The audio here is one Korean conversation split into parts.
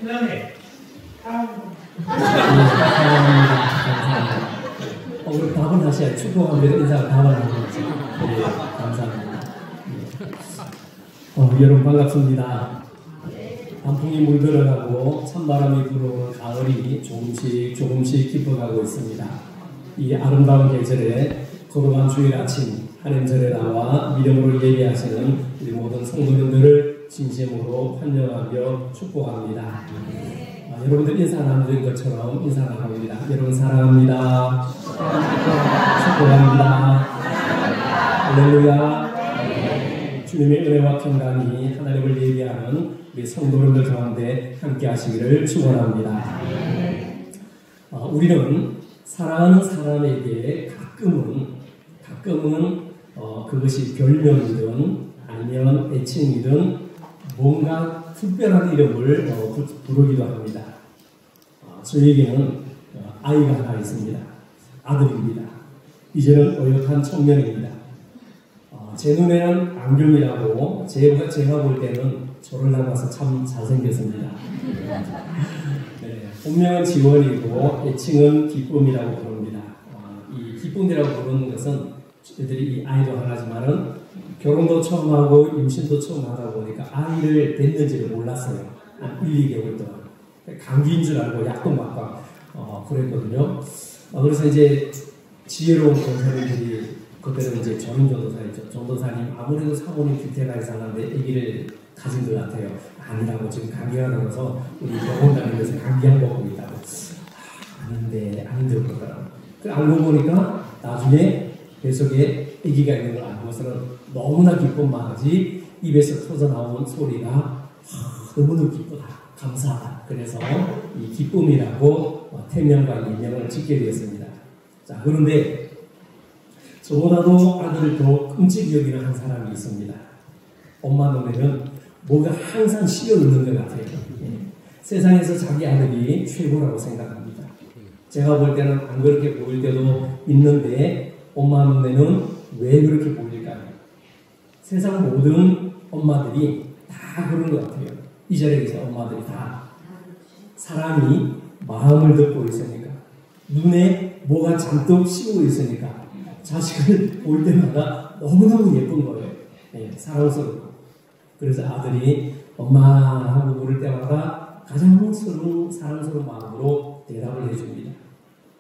그다음에 우리 답은 하셔야 축복하면 인사를 답을 하는 거죠. 네, 감사합니다. 여러분 반갑습니다. 단풍이 물들어가고 찬바람이 불어오는 가을이 조금씩 깊어가고 있습니다. 이 아름다운 계절에 거룩한 주일 아침 하나님절에 나와 믿음으로 예배하시는 우리 모든 성도님들을 진심으로 환영하며 축복합니다. 여러분들 인사 나누는 것처럼 인사 나눕니다. 여러분 사랑합니다. 축복합니다. 할렐루야. 주님의 은혜와 평강이 하나님을 예배하는 우리 성도님들 가운데 함께 하시기를 축원합니다. 우리는 사랑하는 사람에게 가끔은 그것이 별명이든 아니면 애칭이든 뭔가 특별한 이름을 부르기도 합니다. 저에게는 아이가 하나 있습니다. 아들입니다. 이제는 어엿한 청년입니다. 제 눈에는 안경이라고 제가 볼 때는 저를 닮아서 참 잘생겼습니다. 네, 본명은 지원이고 애칭은 기쁨이라고 부릅니다. 이 기쁨이라고 부르는 것은 애들이 이 아이도 하나지만은 결혼도 처음 하고 임신도 처음 하다 보니까 아이를 낳는지를 몰랐어요. 한 1-2개월 동안. 감기인 줄 알고 약도 맞고 그랬거든요. 그래서 이제 지혜로운 권사님들이 그때는 이제 전임전도사였죠. 전도사님 아무래도 사모님 기태가 이상한데 아기를 가진 것 같아요. 아니라고 지금 감기가 나서 우리 병원 다니면서 감기약 먹고 있다고. 아닌데 그러더라고요. 알고 보니까 나중에 뱃속에 아기가 있는 걸 알고서는 너무나 기쁜 마음이 입에서 터져나온 소리가 너무너무 기쁘다, 감사하다. 그래서 이 기쁨이라고 태명과 이명을 짓게 되었습니다. 자, 그런데 저보다도 아들을 더 끔찍히 여기는 한 사람이 있습니다. 엄마 눈에는 뭐가 항상 씌어 있는 것 같아요. 세상에서 자기 아들이 최고라고 생각합니다. 제가 볼 때는 안 그렇게 보일 때도 있는데 엄마 눈에는 왜 그렇게 보일까요? 세상 모든 엄마들이 다 그런 것 같아요. 이 자리에 계신 엄마들이 다. 사람이 마음을 듣고 있으니까, 눈에 뭐가 잔뜩 씌우고 있으니까 자식을 볼 때마다 너무너무 예쁜 거예요. 네, 사랑스럽고. 그래서 아들이 엄마 하고 부를 때마다 가장 사랑스러운 마음으로 대답을 해줍니다.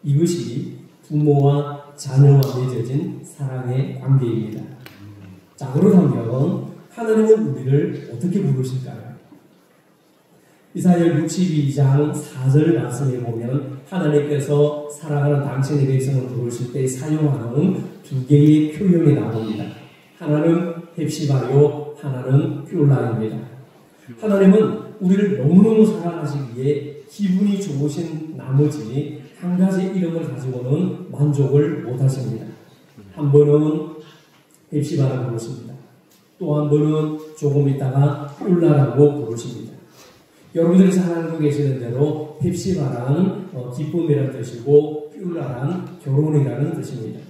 이것이 부모와 자녀와 맺어진 사랑의 관계입니다. 자, 그렇다면 하나님은 우리를 어떻게 부르실까요? 이사야 62장 4절 말씀에 보면 하나님께서 사랑하는 당신의 백성을 부르실 때 사용하는 두 개의 표현이 나옵니다. 하나는 헵시바요, 하나는 퓨올라입니다. 하나님은 우리를 너무너무 사랑하시기에 기분이 좋으신 나머지 한 가지 이름을 가지고는 만족을 못하십니다. 한 번은 헵시바라고 부르십니다. 또 한 번은 조금 있다가 퓨올라라고 부르십니다. 여러분들이 잘 알고 계시는 대로 헵시바란 기쁨이라는 뜻이고 퓨올라란 결혼이라는 뜻입니다.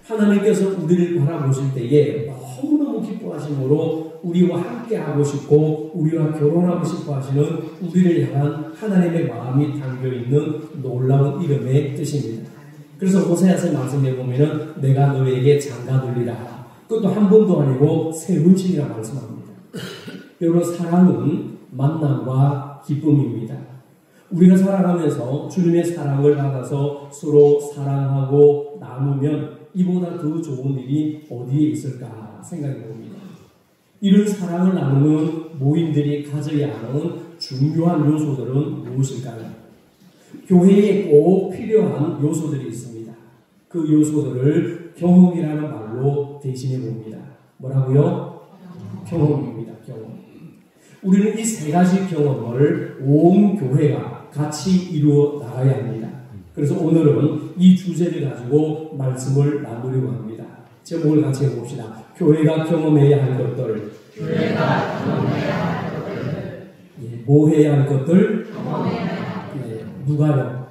하나님께서 우리를 바라보실 때에 너무너무 기뻐하심으로 우리와 함께 하고 싶고 우리와 결혼하고 싶어 하시는 우리를 향한 하나님의 마음이 담겨있는 놀라운 이름의 뜻입니다. 그래서 호세아서 말씀해 보면은 내가 너에게 장가들리라. 그것도 한 번도 아니고 3번씩이나 말씀합니다. 여러분, 사랑은 만남과 기쁨입니다. 우리가 살아가면서 주님의 사랑을 받아서 서로 사랑하고 나누면 이보다 더 좋은 일이 어디에 있을까 생각해 봅니다. 이런 사랑을 나누는 모임들이 가져야 하는 중요한 요소들은 무엇일까요? 교회에 꼭 필요한 요소들이 있습니다. 그 요소들을 경험이라는 말로 대신해 봅니다. 뭐라고요? 경험입니다. 경험. 우리는 이 3가지 경험을 온 교회가 같이 이루어 나가야 합니다. 그래서 오늘은 이 주제를 가지고 말씀을 나누려고 합니다. 제목을 같이 해봅시다. 교회가 경험해야 할 것들. 교회가 경험해야 할 것들. 예, 뭐 해야 할 것들? 예, 누가요?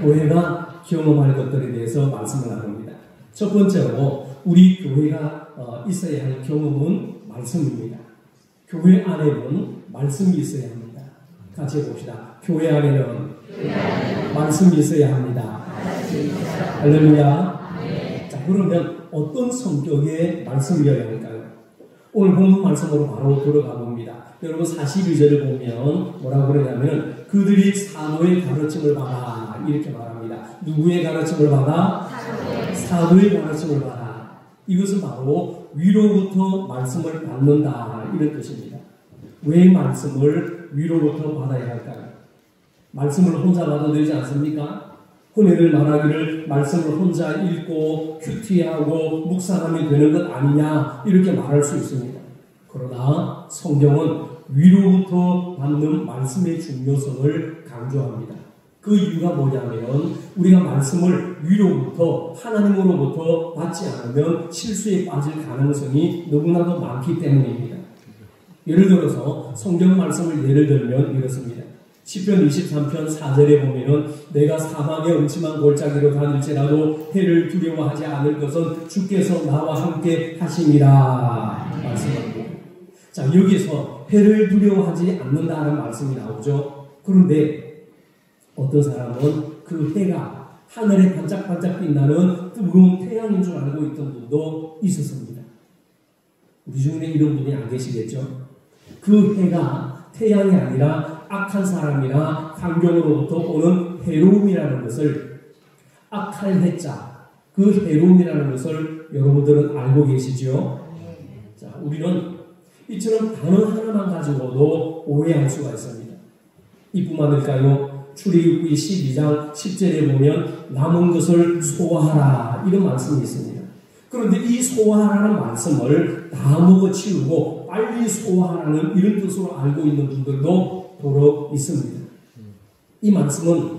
교회가 경험할 것들에 대해서 말씀을 나눕니다. 첫 번째로 우리 교회가 있어야 할 경험은 말씀입니다. 교회 안에는 말씀이 있어야 합니다. 같이 해봅시다. 교회 안에는 말씀이 있어야 합니다. 할렐루야. 자, 그러면 어떤 성격의 말씀이어야 할까요? 오늘 본문 말씀으로 바로 들어가 봅니다. 여러분 42절을 보면 뭐라고 그러냐면 그들이 사도의 가르침을 받아 이렇게 말합니다. 누구의 가르침을 받아? 사도의 가르침을 받아. 이것은 바로 위로부터 말씀을 받는다 이런 뜻입니다. 왜 말씀을 위로부터 받아야 할까요? 말씀을 혼자 받아도 되지 않습니까? 흔히들 말하기를 말씀을 혼자 읽고 큐티하고 묵상하면 되는 것 아니냐 이렇게 말할 수 있습니다. 그러나 성경은 위로부터 받는 말씀의 중요성을 강조합니다. 그 이유가 뭐냐면 우리가 말씀을 위로부터 하나님으로부터 받지 않으면 실수에 빠질 가능성이 너무나도 많기 때문입니다. 예를 들어서 성경 말씀을 예를 들면 이렇습니다. 시편 23편 4절에 보면은 내가 사막의 음침한 골짜기로 다닐지라도 해를 두려워하지 않을 것은 주께서 나와 함께 하심이라 말씀합니다. 자, 여기서 해를 두려워하지 않는다는 말씀이 나오죠. 그런데 어떤 사람은 그 해가 하늘에 반짝반짝 빛나는 뜨거운 태양인 줄 알고 있던 분도 있었습니다. 우리 중에 이런 분이 안 계시겠죠? 그 해가 태양이 아니라 악한 사람이나 환경으로부터 오는 해로움이라는 것을 악할 해자, 그 해로움이라는 것을 여러분들은 알고 계시죠? 자, 우리는 이처럼 단어 하나만 가지고도 오해할 수가 있습니다. 이뿐만 아닐까요? 출애굽기 12장 10절에 보면 남은 것을 소화하라 이런 말씀이 있습니다. 그런데 이 소화하라는 말씀을 다 먹어치우고 빨리 소화하라는 이런 뜻으로 알고 있는 분들도 도로 있습니다. 이 말씀은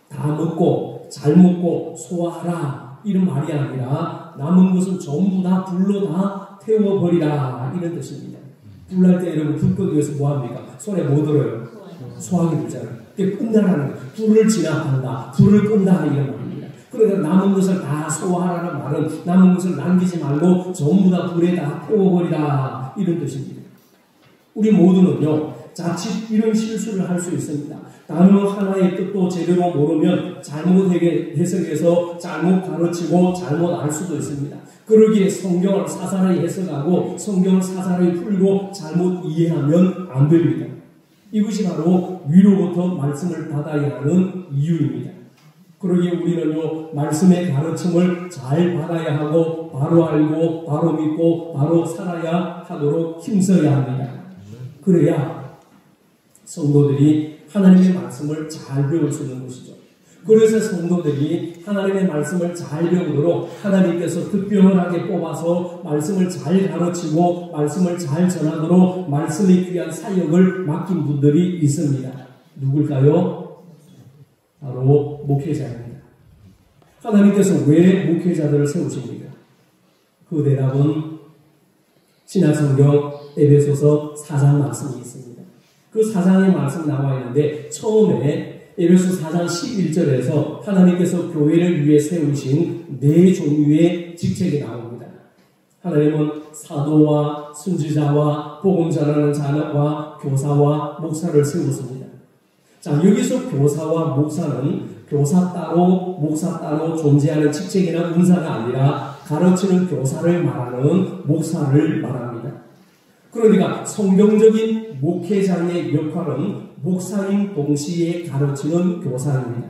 다 먹고 잘 먹고 소화하라 이런 말이 아니라 남은 것은 전부 다 불로 다 태워버리라 이런 뜻입니다. 불날 때 여러분 불 끄기 위해서 뭐합니까? 손에 뭐 들어요? 소화기 들잖아요. 그게 끝나라는 거예요. 불을 진압한다. 불을 끈다 이런 말입니다. 그러니까 남은 것을 다 소화하라는 말은 남은 것을 남기지 말고 전부 다 불에 다 태워버리라 이런 뜻입니다. 우리 모두는요 자칫 이런 실수를 할 수 있습니다. 단어 하나의 뜻도 제대로 모르면 잘못 해석해서 잘못 가르치고 잘못 알 수도 있습니다. 그러기에 성경을 사사로이 해석하고 성경을 사사로이 풀고 잘못 이해하면 안 됩니다. 이것이 바로 위로부터 말씀을 받아야 하는 이유입니다. 그러기에 우리는요 말씀의 가르침을 잘 받아야 하고 바로 알고 바로 믿고 바로 살아야 하도록 힘써야 합니다. 그래야 성도들이 하나님의 말씀을 잘 배울 수 있는 것이죠. 그래서 성도들이 하나님의 말씀을 잘 배우도록 하나님께서 특별하게 뽑아서 말씀을 잘 가르치고 말씀을 잘 전하도록 말씀에 귀한 사역을 맡긴 분들이 있습니다. 누굴까요? 바로 목회자입니다. 하나님께서 왜 목회자들을 세우십니까? 그 대답은 신약성경 에베소서 4장 말씀이 있습니다. 그 4장의 말씀 나와 있는데 처음에 에베소 4장 11절에서 하나님께서 교회를 위해 세우신 네 종류의 직책이 나옵니다. 하나님은 사도와 선지자와 복음 전하는 자와 교사와 목사를 세웠습니다. 자, 여기서 교사와 목사는 교사 따로 목사 따로 존재하는 직책이나 은사가 아니라 가르치는 교사를 말하는 목사를 말합니다. 그러니까 성경적인 목회자의 역할은 목사인 동시에 가르치는 교사입니다.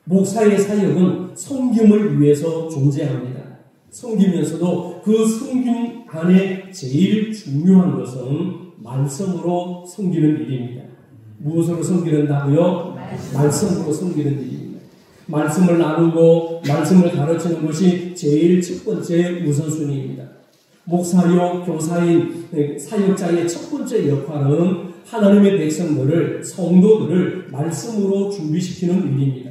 목사의 사역은 섬김을 위해서 존재합니다. 섬기면서도 그 섬김 안에 제일 중요한 것은 말씀으로 섬기는 일입니다. 무엇으로 섬기는다고요? 말씀으로 섬기는 일입니다. 말씀을 나누고 말씀을 가르치는 것이 제일 첫 번째 우선순위입니다. 목사요, 교사인 사역자의 첫 번째 역할은 하나님의 백성들을, 성도들을 말씀으로 준비시키는 일입니다.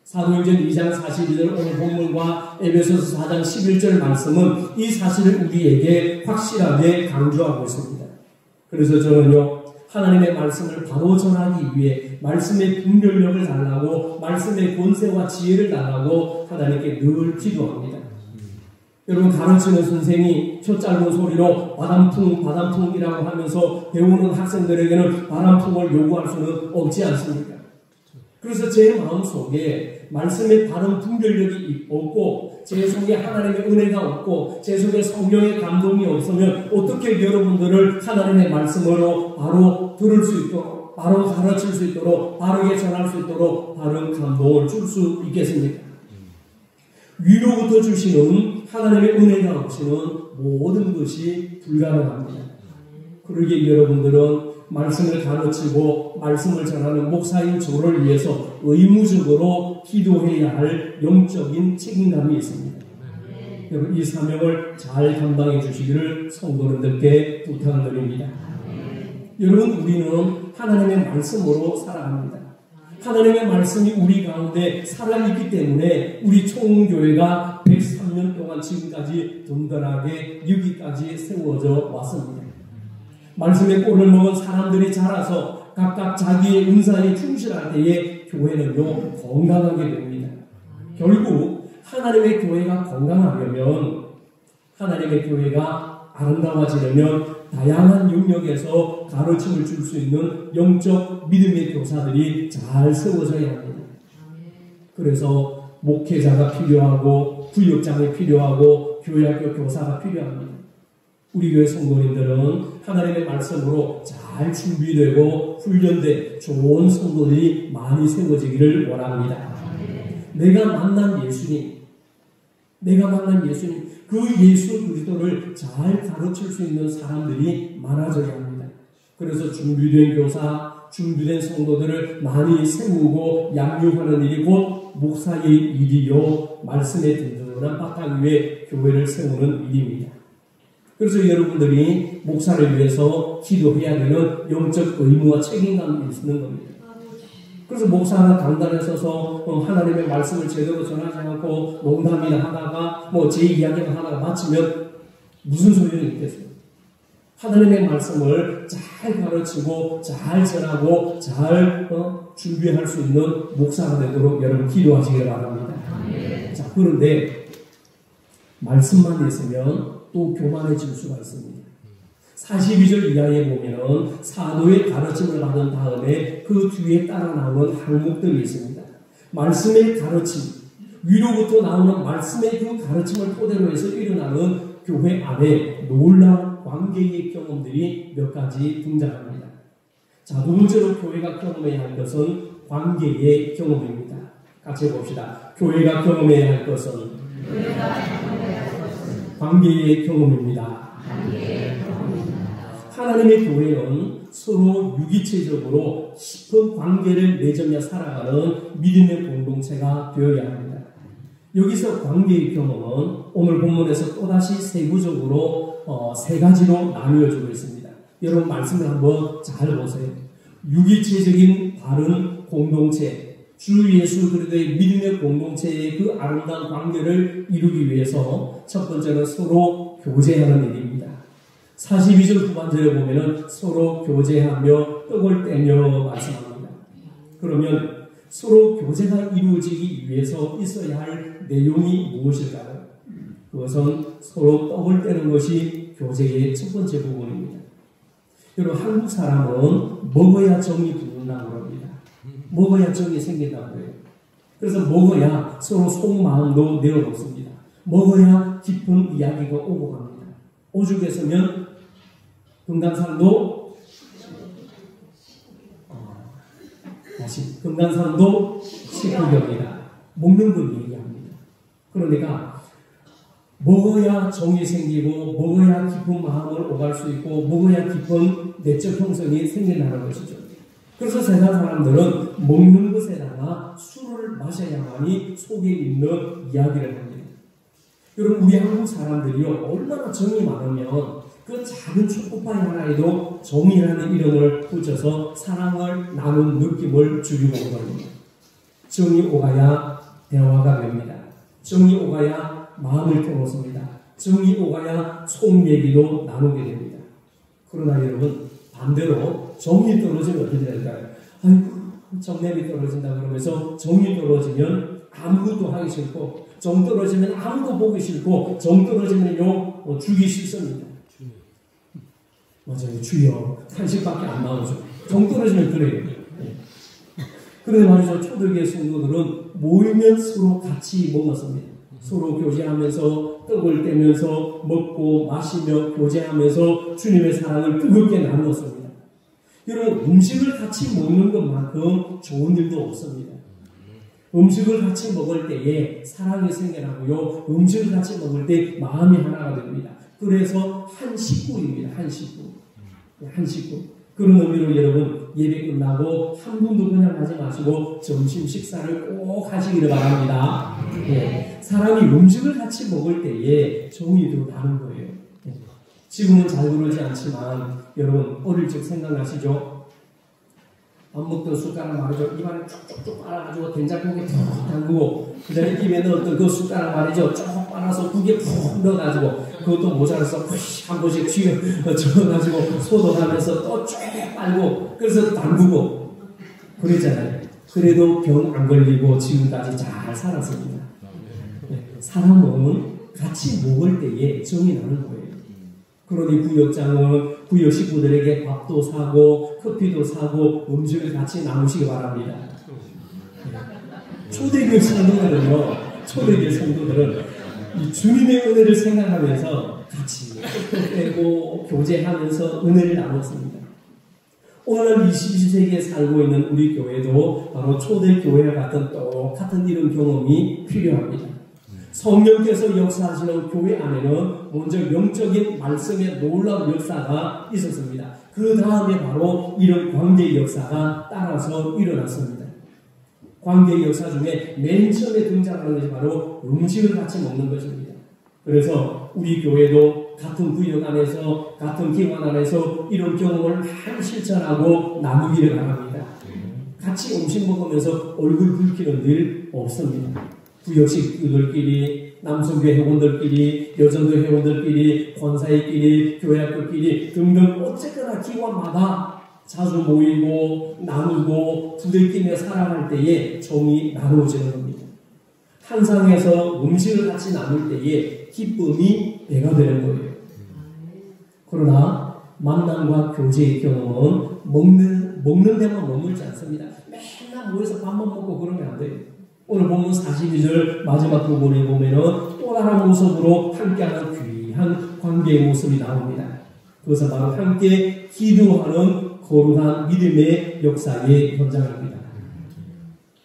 사도행전 2장 42절 오늘 본문과 에베소서 4장 11절 말씀은 이 사실을 우리에게 확실하게 강조하고 있습니다. 그래서 저는요, 하나님의 말씀을 바로 전하기 위해 말씀의 분별력을 달라고 말씀의 권세와 지혜를 달라고 하나님께 늘 기도합니다. 여러분, 가르치는 선생이 혀 짧은 소리로 바람풍, 바람풍이라고 하면서 배우는 학생들에게는 바람풍을 요구할 수는 없지 않습니까? 그래서 제 마음속에 말씀의 바른 분별력이 없고, 제 속에 하나님의 은혜가 없고, 제 속에 성령의 감동이 없으면 어떻게 여러분들을 하나님의 말씀으로 바로 들을 수 있도록, 바로 가르칠 수 있도록, 바르게 전할 수 있도록 바른 감동을 줄 수 있겠습니까? 위로부터 주시는 하나님의 은혜가 없이는 모든 것이 불가능합니다. 그러기에 여러분들은 말씀을 가르치고 말씀을 전하는 목사인 저를 위해서 의무적으로 기도해야 할 영적인 책임감이 있습니다. 여러분, 이 사명을 잘 감당해 주시기를 성도님들께 부탁드립니다. 여러분, 우리는 하나님의 말씀으로 살아갑니다. 하나님의 말씀이 우리 가운데 살아있기 때문에 우리 총교회가 103년 동안 지금까지 든든하게 여기까지 세워져 왔습니다. 말씀의 꼴을 먹은 사람들이 자라서 각각 자기의 은사에 충실할 때에 교회는요 건강하게 됩니다. 결국 하나님의 교회가 건강하려면, 하나님의 교회가 아름다워지려면 다양한 영역에서 가르침을 줄 수 있는 영적 믿음의 교사들이 잘 세워져야 합니다. 그래서 목회자가 필요하고 부역장이 필요하고 교회학교 교사가 필요합니다. 우리 교회 성도님들은 하나님의 말씀으로 잘 준비되고 훈련된 좋은 성도들이 많이 세워지기를 원합니다. 내가 만난 예수님, 그 예수 그리스도를 잘 가르칠 수 있는 사람들이 많아져야 합니다. 그래서 준비된 교사, 준비된 성도들을 많이 세우고 양육하는 일이 곧 목사의 일이요, 말씀의 든든한 바탕 위에 교회를 세우는 일입니다. 그래서 여러분들이 목사를 위해서 기도해야 되는 영적 의무와 책임감이 있는 겁니다. 그래서 목사는 강단에 서서 하나님의 말씀을 제대로 전하지 않고 농담이나 하다가 제 이야기만 하다가 마치면 무슨 소리는 있겠어요? 하나님의 말씀을 잘 가르치고 잘 전하고 잘 준비할 수 있는 목사가 되도록 여러분 기도하시기 바랍니다. 자, 그런데 말씀만 있으면 또 교만해질 수가 있습니다. 42절 이하에 보면 사도의 가르침을 받은 다음에 그 뒤에 따라 나오는 항목들이 있습니다. 말씀의 가르침, 위로부터 나오는 말씀의 그 가르침을 토대로 해서 일어나는 교회 안에 놀라운 관계의 경험들이 몇 가지 등장합니다. 자, 두 번째로 교회가 경험해야 할 것은 관계의 경험입니다. 같이 해봅시다. 교회가 경험해야 할 것은 관계의 경험입니다. 하나님의 교회는 서로 유기체적으로 깊은 관계를 맺으며 살아가는 믿음의 공동체가 되어야 합니다. 여기서 관계의 경험은 오늘 본문에서 또다시 세부적으로 세 가지로 나누어지고 있습니다. 여러분 말씀을 한번 잘 보세요. 유기체적인 바른 공동체, 주 예수 그리스도의 믿음의 공동체의 그 아름다운 관계를 이루기 위해서 첫 번째는 서로 교제하는 일입니다. 42절 후반절에 보면은 서로 교제하며 떡을 떼며 말씀합니다. 그러면 서로 교제가 이루어지기 위해서 있어야 할 내용이 무엇일까요? 그것은 서로 떡을 떼는 것이 교제의 첫 번째 부분입니다. 여러분, 한국 사람은 먹어야 정이 붙는다고 합니다. 먹어야 정이 생긴다고 해요. 그래서 먹어야 서로 속마음도 내어놓습니다. 먹어야 깊은 이야기가 오고 갑니다. 오죽했으면 금강산도 식후경이다. 먹는 걸 얘기합니다. 그러니까 먹어야 정이 생기고 먹어야 깊은 마음을 오갈 수 있고 먹어야 깊은 내적 형성이 생긴다는 것이죠. 그래서 세상 사람들은 먹는 것에다가 술을 마셔야만이 속에 있는 이야기를 합니다. 여러분, 우리 한국 사람들이요, 얼마나 정이 많으면 그 작은 초코파이 하나에도 정이라는 이름을 붙여서 사랑을 나눈 느낌을 주려고 하는 겁니다. 정이 오가야 대화가 됩니다. 정이 오가야 마음을 터놓습니다. 정이 오가야 속 얘기도 나누게 됩니다. 그러나 여러분, 반대로 정이 떨어지면 어떻게 될까요? 아이고, 정냄이 떨어진다 그러면서 정이 떨어지면 아무것도 하기 싫고, 정 떨어지면 아무도 보기 싫고, 정 떨어지면요 죽기 싫습니다. 맞아요. 주여 탄식밖에 안 나오죠. 정 떨어지면 그래요. 그런데 말이죠. 초대교회 성도들은 모이면 서로 같이 먹었습니다. 서로 교제하면서 떡을 떼면서 먹고 마시며 교제하면서 주님의 사랑을 뜨겁게 나누었습니다. 여러분, 음식을 같이 먹는 것만큼 좋은 일도 없습니다. 음식을 같이 먹을 때에 사랑이 생겨나고요. 음식을 같이 먹을 때 마음이 하나가 됩니다. 그래서 한 식구입니다. 한 식구. 한 식구. 그런 의미로 여러분, 예배 끝나고 한 분도 그냥 하지 마시고 점심 식사를 꼭 하시기를 바랍니다. 예. 사람이 음식을 같이 먹을 때에 정이 더 나는 거예요. 예. 지금은 잘 그러지 않지만 여러분, 어릴 적 생각나시죠? 밥 먹던 숟가락 말이죠. 입안에 쭉쭉쭉 빨아가지고 된장국에 푹 담그고, 그 다음에 입에 넣었던 그 숟가락 말이죠. 쭉 빨아서 국에 푹 넣어가지고, 그것도 모자라서 한 번씩 쥐어가지고 소독하면서 또 쭉 빨고, 그래서 담그고, 그랬잖아요. 그래도 병 안 걸리고 지금까지 잘 살았습니다. 사람은 같이 먹을 때에 정이 나는 거예요. 그러니 구역장은 구역 식구들에게 밥도 사고 커피도 사고 음식을 같이 나누시기 바랍니다. 초대교회 성도들은 이 주님의 은혜를 생각하면서 같이 떡도 떼고 교제하면서 은혜를 나눴습니다. 오늘날 21세기에 살고 있는 우리 교회도 바로 초대교회와 같은 똑같은 이런 경험이 필요합니다. 성령께서 역사하시는 교회 안에는 먼저 영적인 말씀의 놀라운 역사가 있었습니다. 그 다음에 바로 이런 관계의 역사가 따라서 일어났습니다. 관계의 역사 중에 맨 처음에 등장하는 것이 바로 음식을 같이 먹는 것입니다. 그래서 우리 교회도 같은 구역 안에서 같은 기관 안에서 이런 경험을 많이 실천하고 나누기를 바랍니다. 같이 음식 먹으면서 얼굴 붉히는 일 없습니다. 구역 식구들끼리, 남성교회 회원들끼리, 여전도 회원들끼리, 권사회끼리, 교회학교끼리 등등 어쨌거나 기관마다 자주 모이고 나누고 부대끼며 살아갈 때에 정이 나누어지는 겁니다. 한 상에서 음식을 같이 나눌 때에 기쁨이 배가 되는 거예요. 그러나 만남과 교제의 경험은 먹는 데만 머물지 않습니다. 맨날 모여서 밥만 먹고 그러면 안 돼요. 오늘 본문 42절 마지막 부분에 보면은 또 다른 모습으로 함께하는 귀한 관계의 모습이 나옵니다. 그것은 바로 함께 기도하는 거룩한 믿음의 역사에 현장합니다.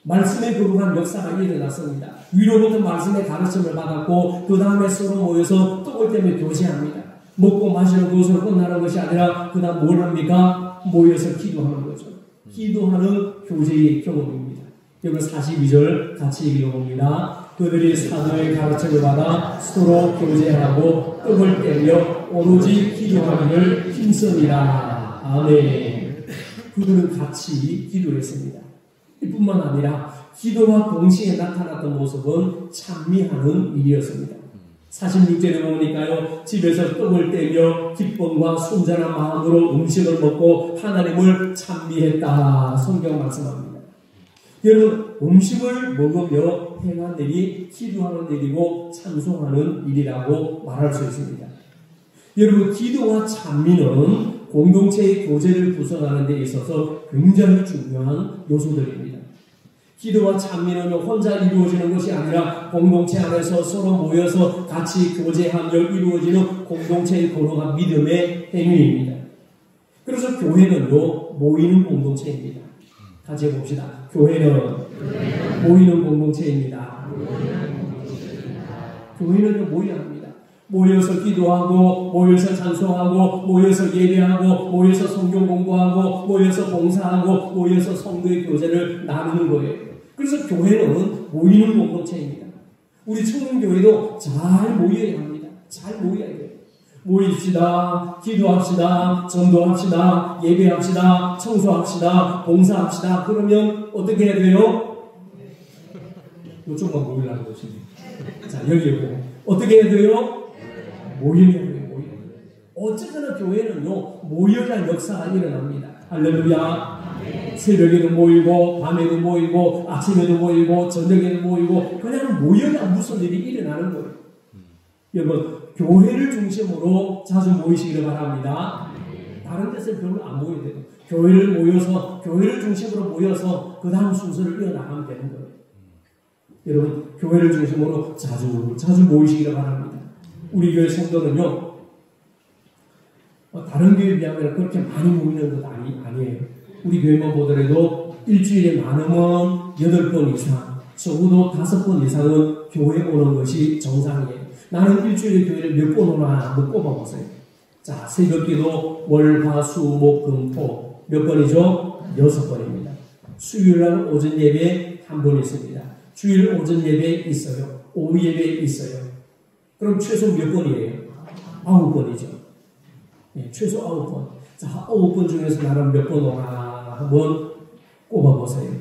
말씀의 거룩한 역사가 일어났습니다. 위로부터 말씀의 가르침을 받았고 그 다음에 서로 모여서 떡을 떼며 교제합니다. 먹고 마시는 것으로 끝나는 것이 아니라 그 다음 뭘 합니까? 모여서 기도하는 거죠. 기도하는 교제의 경험입니다. 여러분 42절 같이 읽어봅니다. 그들이 사도의 가르침을 받아 서로 교제하고 떡을 떼며 오로지 기도하기를 힘쓰니라. 아멘. 그들은 같이 기도했습니다. 이뿐만 아니라 기도와 동시에 나타났던 모습은 찬미하는 일이었습니다. 46절에 보니까요, 집에서 떡을 떼며 기쁨과 순전한 마음으로 음식을 먹고 하나님을 찬미했다. 성경 말씀합니다. 여러분, 음식을 먹으며 행한 일이 기도하는 일이고 찬송하는 일이라고 말할 수 있습니다. 여러분, 기도와 찬미는 공동체의 교제를 구성하는 데 있어서 굉장히 중요한 요소들입니다. 기도와 찬미는 혼자 이루어지는 것이 아니라 공동체 안에서 서로 모여서 같이 교제하며 이루어지는 공동체의 거룩한 믿음의 행위입니다. 그래서 교회는요, 모이는 공동체입니다. 같이 해봅시다. 교회는 모이는 공동체입니다. 교회는요, 모여야 합니다. 모여서 기도하고, 모여서 찬송하고, 모여서 예배하고, 모여서 성경 공부하고, 모여서 봉사하고, 모여서 성도의 교제를 나누는 거예요. 그래서 교회는 모이는 공동체입니다. 우리 청년교회도 잘 모여야 합니다. 잘 모여야 돼요. 모입시다, 기도합시다, 전도합시다, 예배합시다, 청소합시다, 봉사합시다. 그러면 어떻게 해야 돼요? 이쪽만 모이려는 것입니다. 자, 여기 보고 어떻게 해야 돼요? 모여야 돼요. 모여야 돼요. 어쨌거나 교회는요, 모여야 역사가 일어납니다. 할렐루야. 새벽에도 모이고 밤에도 모이고 아침에도 모이고 저녁에도 모이고 그냥 모여야 무슨 일이 일어나는 거예요. 여러분 교회를 중심으로 자주 모이시기를 바랍니다. 다른 데서는 별로 안 모여야 돼요. 교회를 중심으로 모여서 그 다음 순서를 이어나가면 되는 거예요. 여러분 교회를 중심으로 자주 모이시기를 바랍니다. 우리 교회 성도는요 다른 교회에 비하면 그렇게 많이 모이는 것 아니에요. 우리 교회만 보더라도 일주일에 많으면 8번 이상, 적어도 5번 이상은 교회에 오는 것이 정상이에요. 나는 일주일에 교회를 몇 번 오나 한번 꼽아보세요. 자, 새벽기도 월, 화, 수, 목, 금, 토 몇 번이죠? 6번입니다. 수요일날 오전 예배 한 번 있습니다. 주일 오전 예배 있어요. 오후 예배 있어요. 그럼 최소 몇 번이에요? 9번이죠. 네, 최소 9번. 자, 9번 중에서 나는 몇 번 오나 한번 꼽아보세요.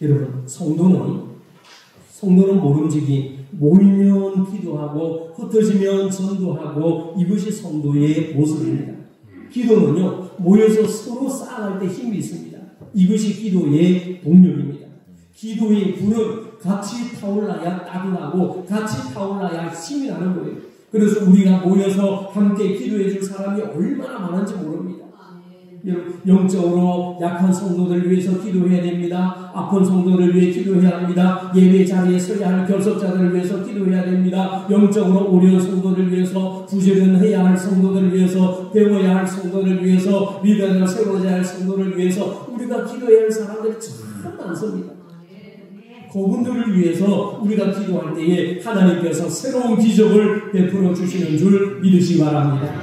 여러분, 성도는 모름지기 모이면 기도하고 흩어지면 전도하고 이것이 성도의 모습입니다. 기도는요, 모여서 서로 쌓아갈 때 힘이 있습니다. 이것이 기도의 동력입니다. 기도의 불은 같이 타올라야 따뜻 나고 같이 타올라야 힘이 나는 거예요. 그래서 우리가 모여서 함께 기도해 줄 사람이 얼마나 많은지 모릅니다. 영적으로 약한 성도들을 위해서 기도해야 됩니다. 아픈 성도들을 위해 기도해야 합니다. 예배 자리에 서야 할 결석자들을 위해서 기도해야 됩니다. 영적으로 어려운 성도들을 위해서, 부지런해야 할 성도들을 위해서, 배워야 할 성도들을 위해서, 믿음을 세워야 할 성도를 위해서 우리가 기도해야 할 사람들이 참 많습니다. 그분들을 위해서 우리가 기도할 때에 하나님께서 새로운 기적을 베풀어 주시는 줄 믿으시기 바랍니다.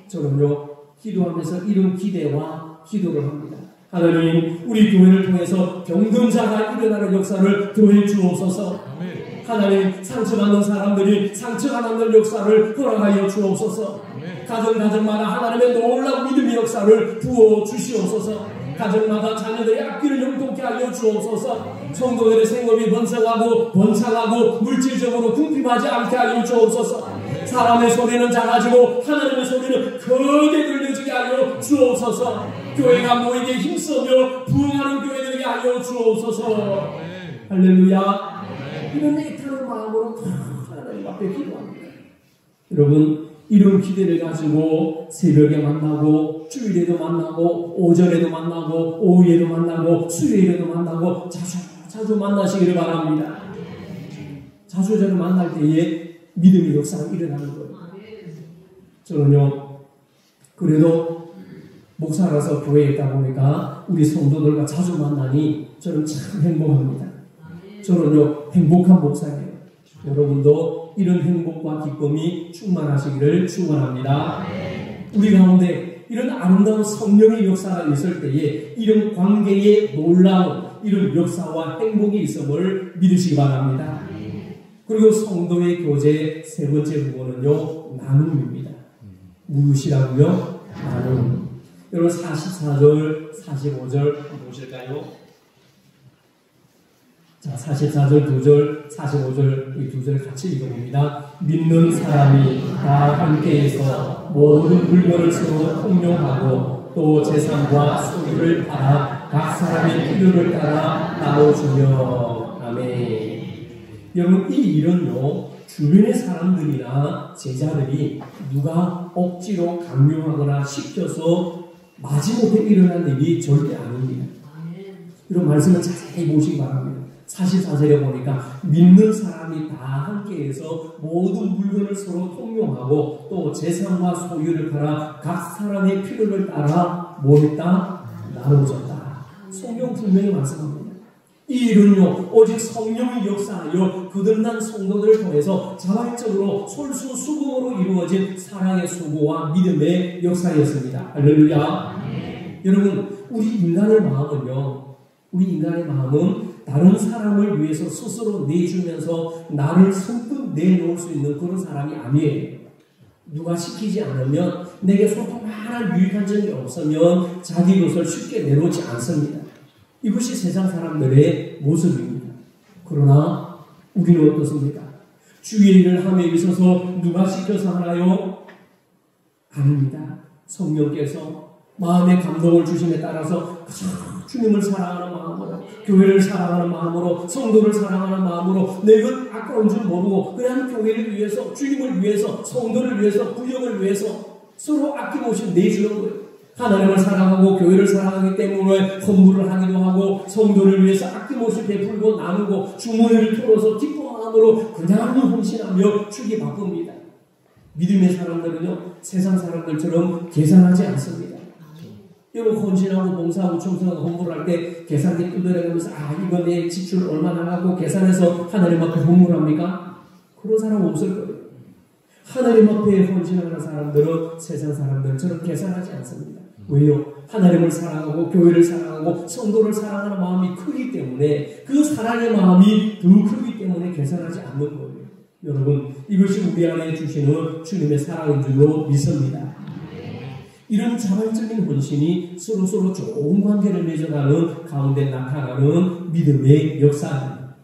저는요 기도하면서 이런 기대와 기도를 합니다. 하나님, 우리 교회를 통해서 병든 자가 일어나는 역사를 더해 주옵소서. 하나님, 상처받는 사람들이 상처받는 역사를 허락하여 주옵소서. 가정마다 하나님의 놀라운 믿음의 역사를 부어 주시옵소서. 가정마다 자녀들의 앞길을 영통케 하여 주옵소서. 성도들의 생업이 번창하고 물질적으로 궁핍하지 않게 하여 주옵소서. 사람의 소리는 작아지고 하나님의 소리는 크게 들려지게 하여 주옵소서. 교회가 모이게 힘쓰며 부흥하는 교회 되게 하여 주옵소서. 할렐루야. 이런 애타는 마음으로 하나님 앞에 기도합니다. 여러분, 이런 기대를 가지고 새벽에 만나고 주일에도 만나고 오전에도 만나고 오후에도 만나고 수요일에도 만나고 자주 만나시기를 바랍니다. 자주 만날 때에 믿음의 역사가 일어나는 거예요. 저는요 그래도 목사라서 교회에 있다 보니까 우리 성도들과 자주 만나니 저는 참 행복합니다. 저는요 행복한 목사예요. 여러분도 이런 행복과 기쁨이 충만하시기를 축원합니다. 우리 가운데 이런 아름다운 성령의 역사가 있을 때에 이런 관계에 놀라운 이런 역사와 행복이 있음을 믿으시기 바랍니다. 그리고 성도의 교제 세 번째 부분은요 나눔입니다. 무엇이라고요? 나눔. 여러분 44절 45절 한번 보실까요? 자, 44절 2절 45절 이 두 절 같이 읽어봅니다. 믿는 사람이 다 함께해서 모든 물건을 서로 통용하고 또 재산과 소유를 팔아 각 사람의 필요를 따라 나눠주며. 아멘. 여러분 이 일은요 주변의 사람들이나 제자들이 누가 억지로 강요하거나 시켜서 마지못해 일어난 일이 절대 아닙니다. 이런 말씀을 자세히 보시기 바랍니다. 44절에 보니까 믿는 사람이 다 함께해서 모든 물건을 서로 통용하고 또 재산과 소유를 팔아 각 사람의 필요를 따라 뭐 했다? 나눠줬다. 성경 분명히 말씀합니다. 이 일은요 오직 성령의 역사하여 거듭난 성도들을 통해서 자발적으로 솔수수금으로 이루어진 사랑의 수고와 믿음의 역사였습니다. 할렐루야. 여러분 우리 인간의 마음은 다른 사람을 위해서 스스로 내주면서 나를 선뜻 내놓을 수 있는 그런 사람이 아니에요. 누가 시키지 않으면 내게 소통하는 유익한 점이 없으면 자기 것을 쉽게 내놓지 않습니다. 이것이 세상 사람들의 모습입니다. 그러나 우리는 어떻습니까? 주의 일을 함에 있어서 누가 시켜서 하나요? 아닙니다. 성령께서 마음의 감동을 주심에 따라서 주님을 사랑하는 마음으로, 교회를 사랑하는 마음으로, 성도를 사랑하는 마음으로, 내 것 아까운 줄 모르고 그냥 교회를 위해서, 주님을 위해서, 성도를 위해서, 구역을 위해서 서로 아낌없이 내주는 거예요. 하나님을 사랑하고 교회를 사랑하기 때문에 헌물을 하기도 하고, 성도를 위해서 아낌없이 베풀고 나누고, 주머니를 털어서 기쁜 마음으로 그냥 헌신하며 주기 바쁩니다. 믿음의 사람들은요, 세상 사람들처럼 계산하지 않습니다. 여러분, 헌신하고 봉사하고 충성하고 헌물할 때 계산기 두드려가면서 이거 내 지출 얼마나 하고 계산해서 하나님 앞에 헌물합니까? 그런 사람 없을 거예요. 하나님 앞에 헌신하는 사람들은 세상 사람들처럼 계산하지 않습니다. 왜요? 하나님을 사랑하고 교회를 사랑하고 성도를 사랑하는 마음이 크기 때문에, 그 사랑의 마음이 더 크기 때문에 계산하지 않는 거예요. 여러분, 이것이 우리 안에 주시는 주님의 사랑인 줄로 믿습니다. 이런 자발적인 헌신이 서로서로 좋은 관계를 맺어가는 가운데 나타나는 믿음의 역사입니다.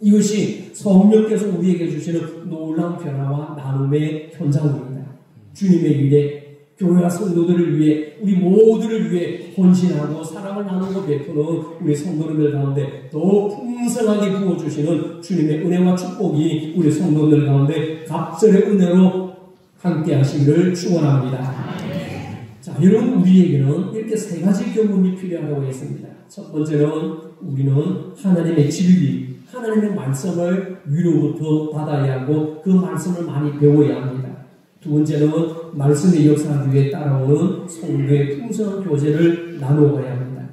이것이 성령께서 우리에게 주시는 놀라운 변화와 나눔의 현장입니다. 주님의 일에, 교회와 성도들을 위해, 우리 모두를 위해 헌신하고 사랑을 나누고 베푸는 우리 성도들 가운데 더 풍성하게 부어주시는 주님의 은혜와 축복이 우리 성도들 가운데 갑절의 은혜로 함께 하시기를 축원합니다. 자, 여러분, 우리에게는 이렇게 세 가지 경험이 필요하다고 했습니다. 첫 번째는 우리는 하나님의 진리, 하나님의 말씀을 위로부터 받아야 하고 그 말씀을 많이 배워야 합니다. 두 번째는 말씀의 역사 뒤에 따라오는 성도의 풍성한 교제를 나누어가야 합니다.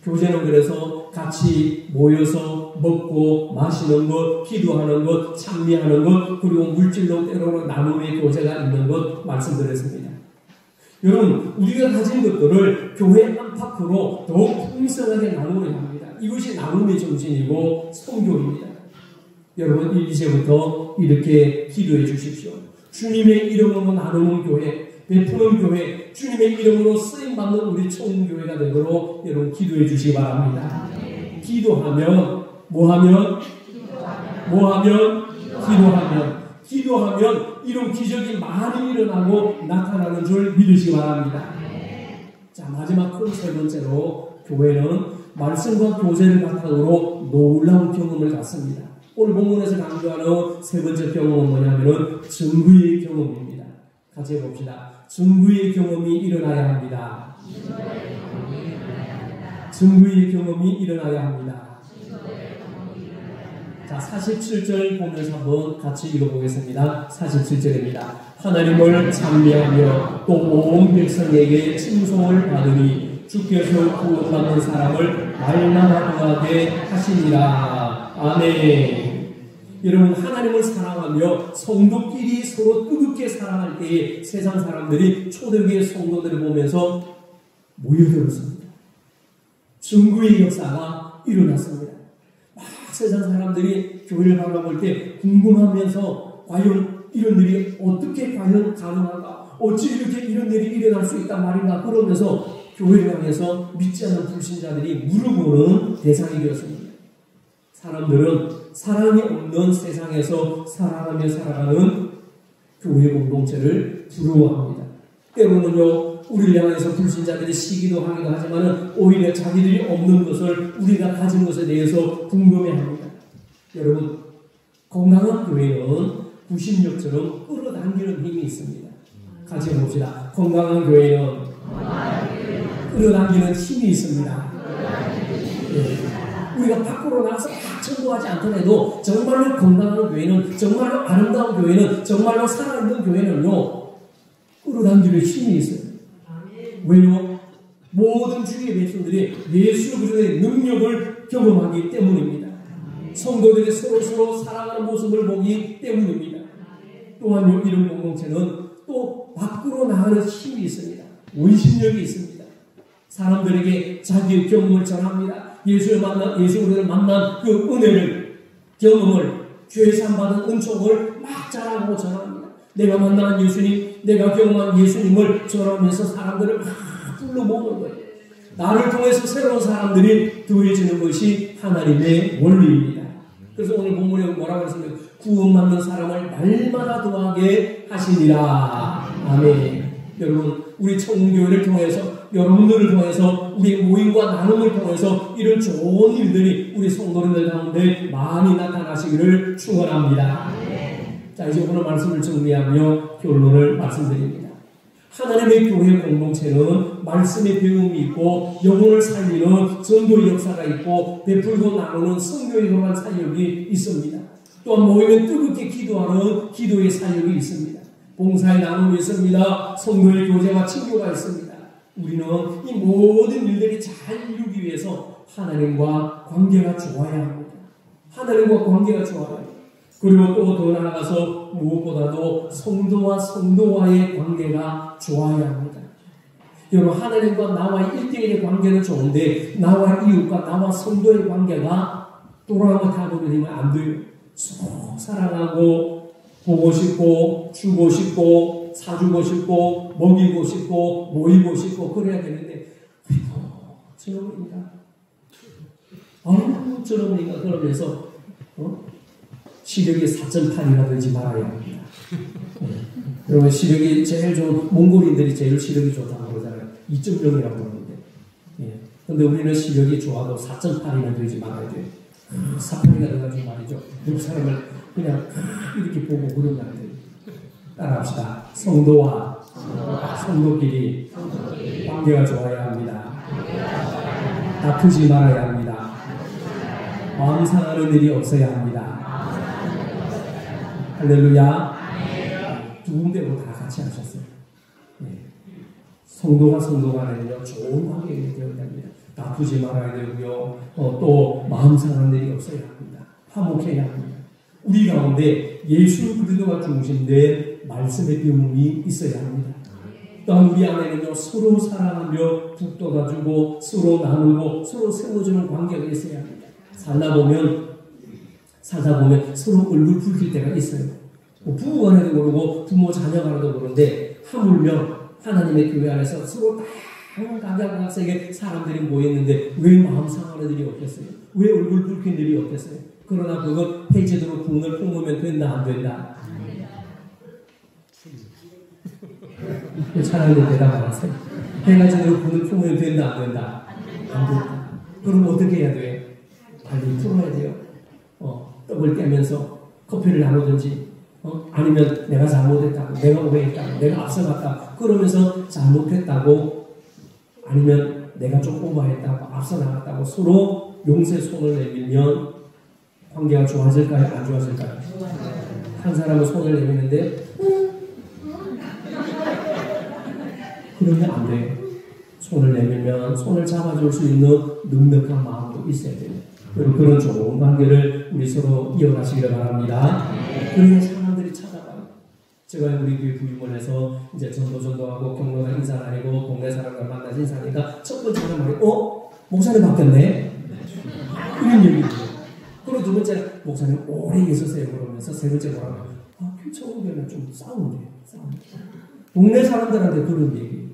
교제는 그래서 같이 모여서 먹고 마시는 것, 기도하는 것, 찬미하는 것, 그리고 물질로 때로는 나눔의 교제가 있는 것 말씀드렸습니다. 여러분, 우리가 가진 것들을 교회 안팎으로 더욱 풍성하게 나누어야 합니다. 이것이 나눔의 정신이고 성교입니다. 여러분, 이제부터 이렇게 기도해 주십시오. 주님의 이름으로 나누는 교회, 베푸는 교회, 주님의 이름으로 쓰임받는 우리 총교회가 되도록 여러분 기도해 주시기 바랍니다. 기도하면 뭐하면? 기도하면 이런 기적이 많이 일어나고 나타나는 줄 믿으시기 바랍니다. 자, 마지막 큰 세 번째로 교회는 말씀과 교제를 바탕으로 놀라운 경험을 갖습니다. 오늘 본문에서 강조하는 세 번째 경험은 뭐냐면은 증거의 경험입니다. 같이 해봅시다. 증거의 경험이 일어나야 합니다. 증거의 경험이 일어나야 합니다. 자, 47절 보면서 한번 같이 읽어보겠습니다. 47절입니다. 하나님을 찬미하며 또 온 백성에게 칭송을 받으니 주께서 구원받는 사람을 날마다 구하게 하시니라. 아멘. 여러분, 하나님을 사랑하며 성도끼리 서로 뜨겁게 사랑할 때에 세상 사람들이 초대교회 성도들을 보면서 모여들었습니다. 증거의 역사가 일어났습니다. 막 세상 사람들이 교회를 바라볼 때 궁금하면서 과연 이런 일이 어떻게 과연 가능한가? 어찌 이렇게 이런 일이 일어날 수 있단 말인가? 그러면서 교회를 향해서 믿지 않는 불신자들이 물어보는 대상이 되었습니다. 사람들은 사랑이 없는 세상에서 살아가며 살아가는 교회 공동체를 부러워합니다. 때로는요, 우리를 향해서 불신자들이 시기도 하기도 하지만 오히려 자기들이 없는 것을 우리가 가진 것에 대해서 궁금해합니다. 여러분, 건강한 교회는 구심력처럼 끌어당기는 힘이 있습니다. 같이 봅시다. 건강한 교회는 끌어당기는 힘이 있습니다. 우리가 밖으로 나가서 막 청구하지 않더라도 정말로 건강한 교회는, 정말로 아름다운 교회는, 정말로 살아있는 교회는요, 끌어당기는 힘이 있어요. 왜요? 모든 주의 백성들이 예수 그리스도의 능력을 경험하기 때문입니다. 성도들이 서로 사랑하는 모습을 보기 때문입니다. 또한 이런 공동체는 또 밖으로 나가는 힘이 있습니다. 원심력이 있습니다. 사람들에게 자기의 경험을 전합니다. 예수 그리스도를 만난 그 은혜를, 경험을, 죄 사함받은 은총을 막 자랑하고 전합니다. 내가 만난 예수님, 내가 경험한 예수님을 전하면서 사람들을 막 불러 모으는 거예요. 나를 통해서 새로운 사람들이 더해지는 것이 하나님의 원리입니다. 그래서 오늘 본문에 뭐라고 했습니까? 구원받는 사람을 날마다 더하게 하시니라. 아멘. 여러분, 우리 청교회를 통해서 여러분들을 통해서 우리 모임과 나눔을 통해서 이런 좋은 일들이 우리 성도님들 가운데 많이 나타나시기를 축원합니다. 자, 이제 오늘 말씀을 정리하며 결론을 말씀드립니다. 하나님의 교회 공동체는 말씀의 배움이 있고 영혼을 살리는 전도의 역사가 있고 베풀고 나누는 성교에 관한 사역이 있습니다. 또한 모이면 뜨겁게 기도하는 기도의 사역이 있습니다. 봉사의 나눔이 있습니다. 성도의 교제와 친교가 있습니다. 우리는 이 모든 일들이 잘 이루기 위해서 하나님과 관계가 좋아야 합니다. 하나님과 관계가 좋아야 합니다. 그리고 또 더 나아가서 무엇보다도 성도와 성도와의 관계가 좋아야 합니다. 여러분, 하나님과 나와의 1대1의 관계는 좋은데 나와 이웃과 나와 성도의 관계가 돌아오고 타도게 되면 안 돼요. 서로 사랑하고 보고 싶고 주고 싶고 사주고 싶고 먹이고 싶고 모이고 싶고 그래야 되는데 저놈인가? 아유 저놈인가? 그러면서 시력이 4.8이나 되지 말아야 합니다. 여러분 시력이 제일 좋은 몽골인들이 제일 시력이 좋다고 그러잖아요. 2.0이라고 그러는데 근데 우리는 시력이 좋아도 4.8이나 되지 말아야 돼요. 4.8이가 돼가지고 말이죠. 그 사람을 그냥 이렇게 보고 그러면 안 돼요. 따라합시다. 성도와 성도끼리 관계가 좋아야 합니다. 다투지 말아야 합니다. 마음 상하는 일이 없어야 합니다. 할렐루야. 두 군데로 다 같이 하셨어요. 성도가 성도 간에는요 좋은 관계가 되어야 됩니다. 다투지 말아야 되고요. 또 마음 상하는 일이 없어야 합니다. 화목해야 합니다. 우리 가운데 예수 그리스도가 중심된 말씀의 배움이 있어야 합니다. 또한 우리 안에는요 서로 사랑하며 북돋아주고 서로 나누고 서로 세워주는 관계가 있어야 합니다. 살다 보면 서로 얼굴 붉힐 때가 있어요. 부부간에도 그러고 부모 자녀간에도 그런데 하물며 하나님의 교회 안에서 서로 각양각색의 사람들이 모였는데 왜 마음 상하는 일이 없겠어요? 왜 얼굴 붉힌 일이 없겠어요? 그러나 그건 해제대로 분을 품으면 된다 안 된다? 차라리 대답 안 하세요. 해제대로 분을 품으면 된다 안 된다? 안 된다. 그럼 어떻게 해야 돼요? 빨리 풀어야 돼요. 떡을 깨면서 커피를 나누든지 아니면 내가 잘못했다고 내가 오해했다고 내가 앞서갔다고 그러면서 잘못했다고 아니면 내가 좀 오버했다고 앞서 나갔다고 서로 용서의 손을 내밀면 관계가 좋아질까요? 안 좋아질까요? 한 사람은 손을 내미는데 그러면 안 돼요. 손을 내밀면 손을 잡아줄 수 있는 넉넉한 마음도 있어야 돼요. 그런 좋은 관계를 우리 서로 이어가시기를 바랍니다. 그래야 사람들이 찾아가요. 제가 우리 교회 부임을 해서 이제 전도하고 경로가 인사 다니고 동네 사람들 만나서 인사하니까 첫 번째 하는 말이 목사님 바뀌었네? 이런 얘기예요. 그리고 두 번째 목사님 오래 있었어요 그러면서 세 번째 뭐라고 교청교회는 좀 싸운대. 동네 사람들한테 그런 얘기.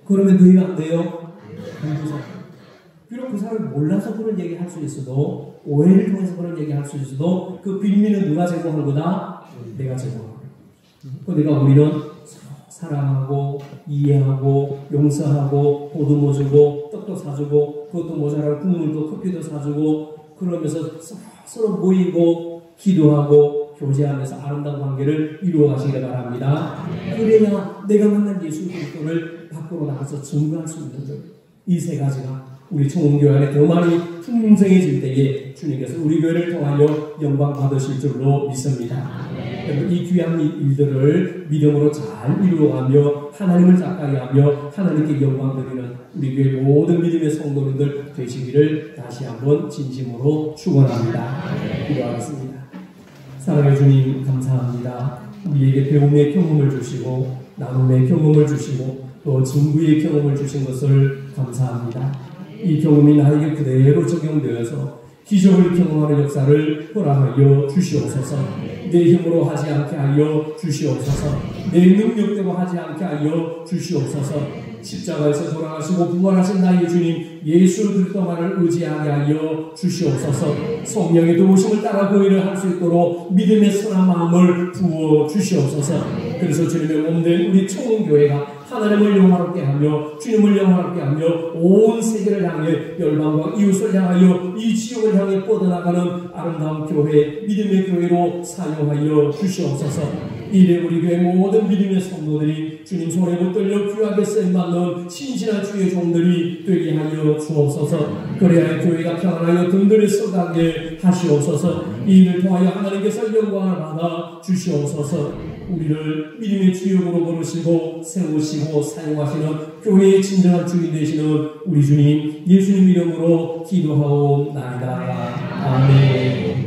그러면 너희가 안 돼요? 안 되죠. 비록 그 사람을 몰라서 그런 얘기 할 수 있어도 오해를 통해서 그런 얘기 할 수 있어도 그 빈민은 누가 제공한 거다? 내가 제공한 거다. 그러니까 우리는 사랑하고 이해하고 용서하고 보듬어 주고 떡도 사주고 그것도 모자라고 국물도 커피도 사주고 그러면서 서로 모이고 기도하고 교제하면서 아름다운 관계를 이루어 가시기 바랍니다. 그래야 내가 만난 예수 그리스도를 밖으로 나가서 증거할 수 있는 거예요. 이 세 가지가 우리 청운교회 안에 더 많이 풍성해질 때에 주님께서 우리 교회를 통하여 영광 받으실 줄로 믿습니다. 이 귀한 일들을 믿음으로 잘 이루어가며 하나님을 가까이 하며 하나님께 영광 드리는 우리 교회 모든 믿음의 성도님들 되시기를 다시 한번 진심으로 축원합니다. 기도하겠습니다. 사랑의 주님 감사합니다. 우리에게 배움의 경험을 주시고 나눔의 경험을 주시고 또 증부의 경험을 주신 것을 감사합니다. 이 경험이 나에게 그대로 적용되어서 기적을 경험하는 역사를 허락하여 주시옵소서. 내 힘으로 하지 않게 하여 주시옵소서. 내 능력대로 하지 않게 하여 주시옵소서. 십자가에서 돌아가시고 부활하신 나의 주님 예수 그리스도만을 의지하게 하여 주시옵소서. 성령의 도우심을 따라 그 일을 할 수 있도록 믿음의 선한 마음을 부어 주시옵소서. 그래서 주님의 몸된 우리 총교회가 하나님을 영화롭게 하며 주님을 영화롭게 하며 온 세계를 향해 열방과 이웃을 향하여 이 지역을 향해 뻗어나가는 아름다운 교회, 믿음의 교회로 사용하여 주시옵소서. 이래 우리 교회 모든 믿음의 성도들이 주님 손에 붙들려 귀하게 쓰임받는 신실한 주의 종들이 되게 하여 주옵소서. 그래야 교회가 평안하여 든든히 서가게 하시옵소서. 이 일을 통하여 하나님께서 영광을 받아 주시옵소서. 우리를 믿음의 주역으로 부르시고 세우시고 사용하시는 교회의 진정한 주인 되시는 우리 주님 예수님 이름으로 기도하옵나이다. 아멘.